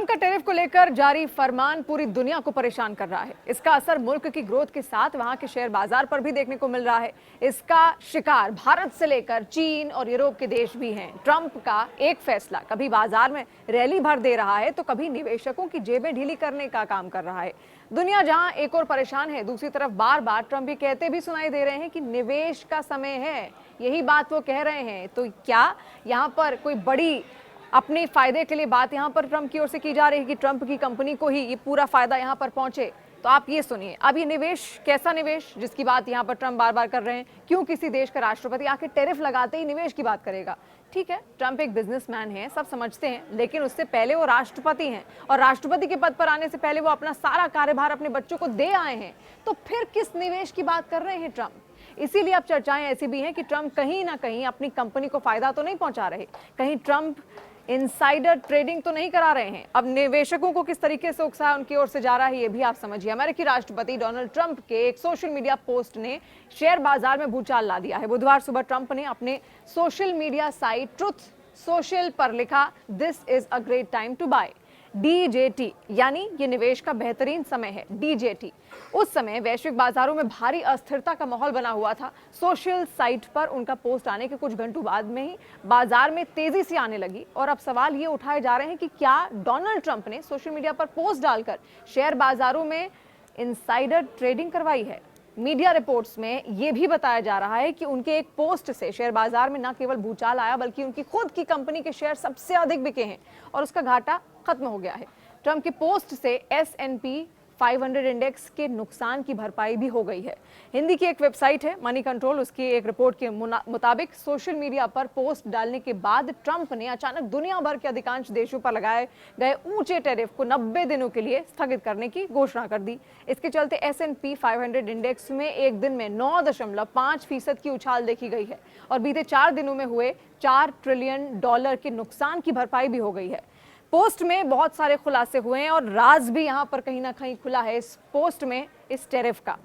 Trump का tariff को लेकर जारी फरमान पूरी दुनिया को परेशान कर रहा है। इसका असर मुल्क की ग्रोथ के साथ वहां के शेयर बाजार पर भी देखने को मिल रहा है। इसका शिकार भारत से लेकर चीन और यूरोप के देश भी हैं। ट्रंप का एक फैसला कभी बाजार में रैली भर दे रहा है तो कभी निवेशकों की जेबें ढीली करने का काम कर रहा है। दुनिया जहां एक और परेशान है, दूसरी तरफ बार बार ट्रंप भी कहते भी सुनाई दे रहे हैं कि निवेश का समय है। यही बात वो कह रहे हैं। तो क्या यहाँ पर कोई बड़ी अपने फायदे के लिए बात यहां पर ट्रंप की ओर से की जा रही है कि ट्रंप की कंपनी को ही ये पूरा फायदा यहां पर पहुंचे? तो आप ये सुनिए, अब ये निवेश कैसा निवेश जिसकी बात यहां पर ट्रंप बार बार कर रहे हैं? क्यों किसी देश का राष्ट्रपति आके टैरिफ लगाते ही निवेश की बात करेगा? ठीक है, ट्रंप एक बिजनेसमैन है, सब समझते हैं, लेकिन उससे पहले वो राष्ट्रपति हैं और राष्ट्रपति के पद पर आने से पहले वो अपना सारा कार्यभार अपने बच्चों को दे आए हैं। तो फिर किस निवेश की बात कर रहे हैं ट्रंप? इसीलिए अब चर्चाएं ऐसी भी हैं कि ट्रंप कहीं ना कहीं अपनी कंपनी को फायदा तो नहीं पहुंचा रहे, कहीं ट्रंप इनसाइडर ट्रेडिंग तो नहीं करा रहे हैं। अब निवेशकों को किस तरीके से उकसाया उनकी ओर से जा रहा है ये भी आप समझिए। अमेरिकी राष्ट्रपति डोनाल्ड ट्रंप के एक सोशल मीडिया पोस्ट ने शेयर बाजार में भूचाल ला दिया है। बुधवार सुबह ट्रंप ने अपने social media site Truth Social पर लिखा, this is a great time to buy DJT, यानी ये निवेश का बेहतरीन समय है। डीजेटी उस समय वैश्विक बाजारों में भारी अस्थिरता का माहौल बना हुआ था। सोशल साइट पर उनका पोस्ट आने के कुछ घंटों बाद में ही बाजार में तेजी से आने लगी और अब सवाल ये उठाए जा रहे हैं कि क्या डोनाल्ड ट्रंप ने सोशल मीडिया पर पोस्ट डालकर शेयर बाजारों में इनसाइडर ट्रेडिंग करवाई है? मीडिया रिपोर्ट्स में यह भी बताया जा रहा है कि उनके एक पोस्ट से शेयर बाजार में न केवल भूचाल आया बल्कि उनकी खुद की कंपनी के शेयर सबसे अधिक बिके हैं और उसका घाटा खत्म हो गया है। ट्रंप के पोस्ट से S&P 500 इंडेक्स के नुकसान की भरपाई भी हो गई है। हिंदी की एक वेबसाइट है मनी कंट्रोल, उसकी एक रिपोर्ट के मुताबिक सोशल मीडिया पर पोस्ट डालने के बाद ट्रंप ने अचानक दुनिया भर के अधिकांश देशों पर लगाए गए ऊंचे टैरिफ को 90 दिनों के लिए स्थगित करने की घोषणा कर दी। इसके चलते S&P 500 इंडेक्स में एक दिन में 9.5% की उछाल देखी गई है और बीते 4 दिनों में हुए $4 ट्रिलियन के नुकसान की भरपाई भी हो गई है। पोस्ट में बहुत सारे खुलासे हुए हैं और राज भी यहां पर कहीं ना कहीं खुला है इस पोस्ट में, इस टैरिफ का।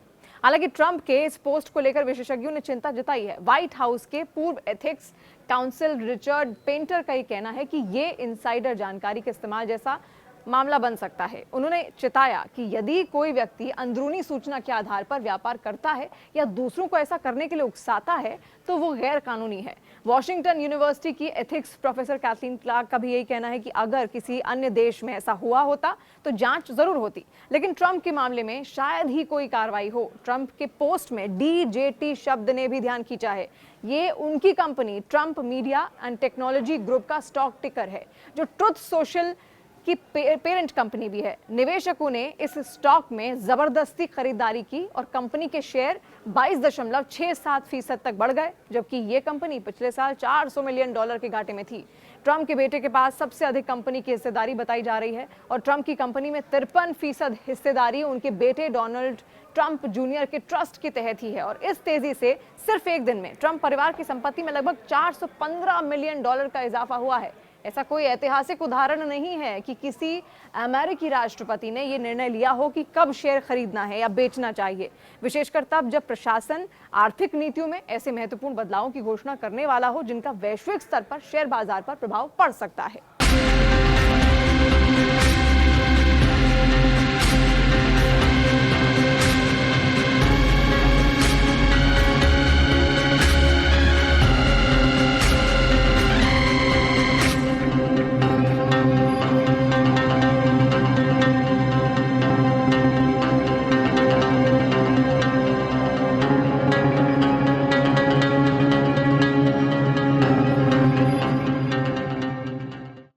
हालांकि ट्रंप के इस पोस्ट को लेकर विशेषज्ञों ने चिंता जताई है। व्हाइट हाउस के पूर्व एथिक्स काउंसिल रिचर्ड पेंटर का कहना है कि ये इनसाइडर जानकारी के इस्तेमाल जैसा मामला बन सकता है। उन्होंने चिताया कि यदि कोई व्यक्ति अंदरूनी सूचना के आधार पर व्यापार करता है या दूसरों को ऐसा करने के लिए उकसाता है तो वो गैर कानूनी है। वॉशिंगटन यूनिवर्सिटी की एथिक्स प्रोफेसर कैथलीन क्लार्क का भी यही कहना है कि अगर किसी अन्य देश में ऐसा हुआ होता तो जांच जरूर होती, लेकिन ट्रंप के मामले में शायद ही कोई कार्रवाई हो। ट्रंप के पोस्ट में डीजेटी शब्द ने भी ध्यान खींचा है। ये उनकी company Trump media and technology group का स्टॉक टिकर है, जो ट्रुथ सोशल की पेरेंट कंपनी भी है। निवेशकों ने इस स्टॉक में जबरदस्ती खरीदारी की और कंपनी के शेयर 22.67% तक बढ़ गए, जबकि ये कंपनी पिछले साल $400 मिलियन के घाटे में थी। ट्रंप के बेटे के पास सबसे अधिक कंपनी की हिस्सेदारी बताई जा रही है और ट्रंप की कंपनी में 53% हिस्सेदारी उनके बेटे डोनाल्ड ट्रंप जूनियर के ट्रस्ट के तहत ही है। और इस तेजी से सिर्फ एक दिन में ट्रंप परिवार की संपत्ति में लगभग $415 मिलियन का इजाफा हुआ है। ऐसा कोई ऐतिहासिक उदाहरण नहीं है कि किसी अमेरिकी राष्ट्रपति ने यह निर्णय लिया हो कि कब शेयर खरीदना है या बेचना चाहिए, विशेषकर तब जब प्रशासन आर्थिक नीतियों में ऐसे महत्वपूर्ण बदलावों की घोषणा करने वाला हो जिनका वैश्विक स्तर पर शेयर बाजार पर प्रभाव पड़ सकता है।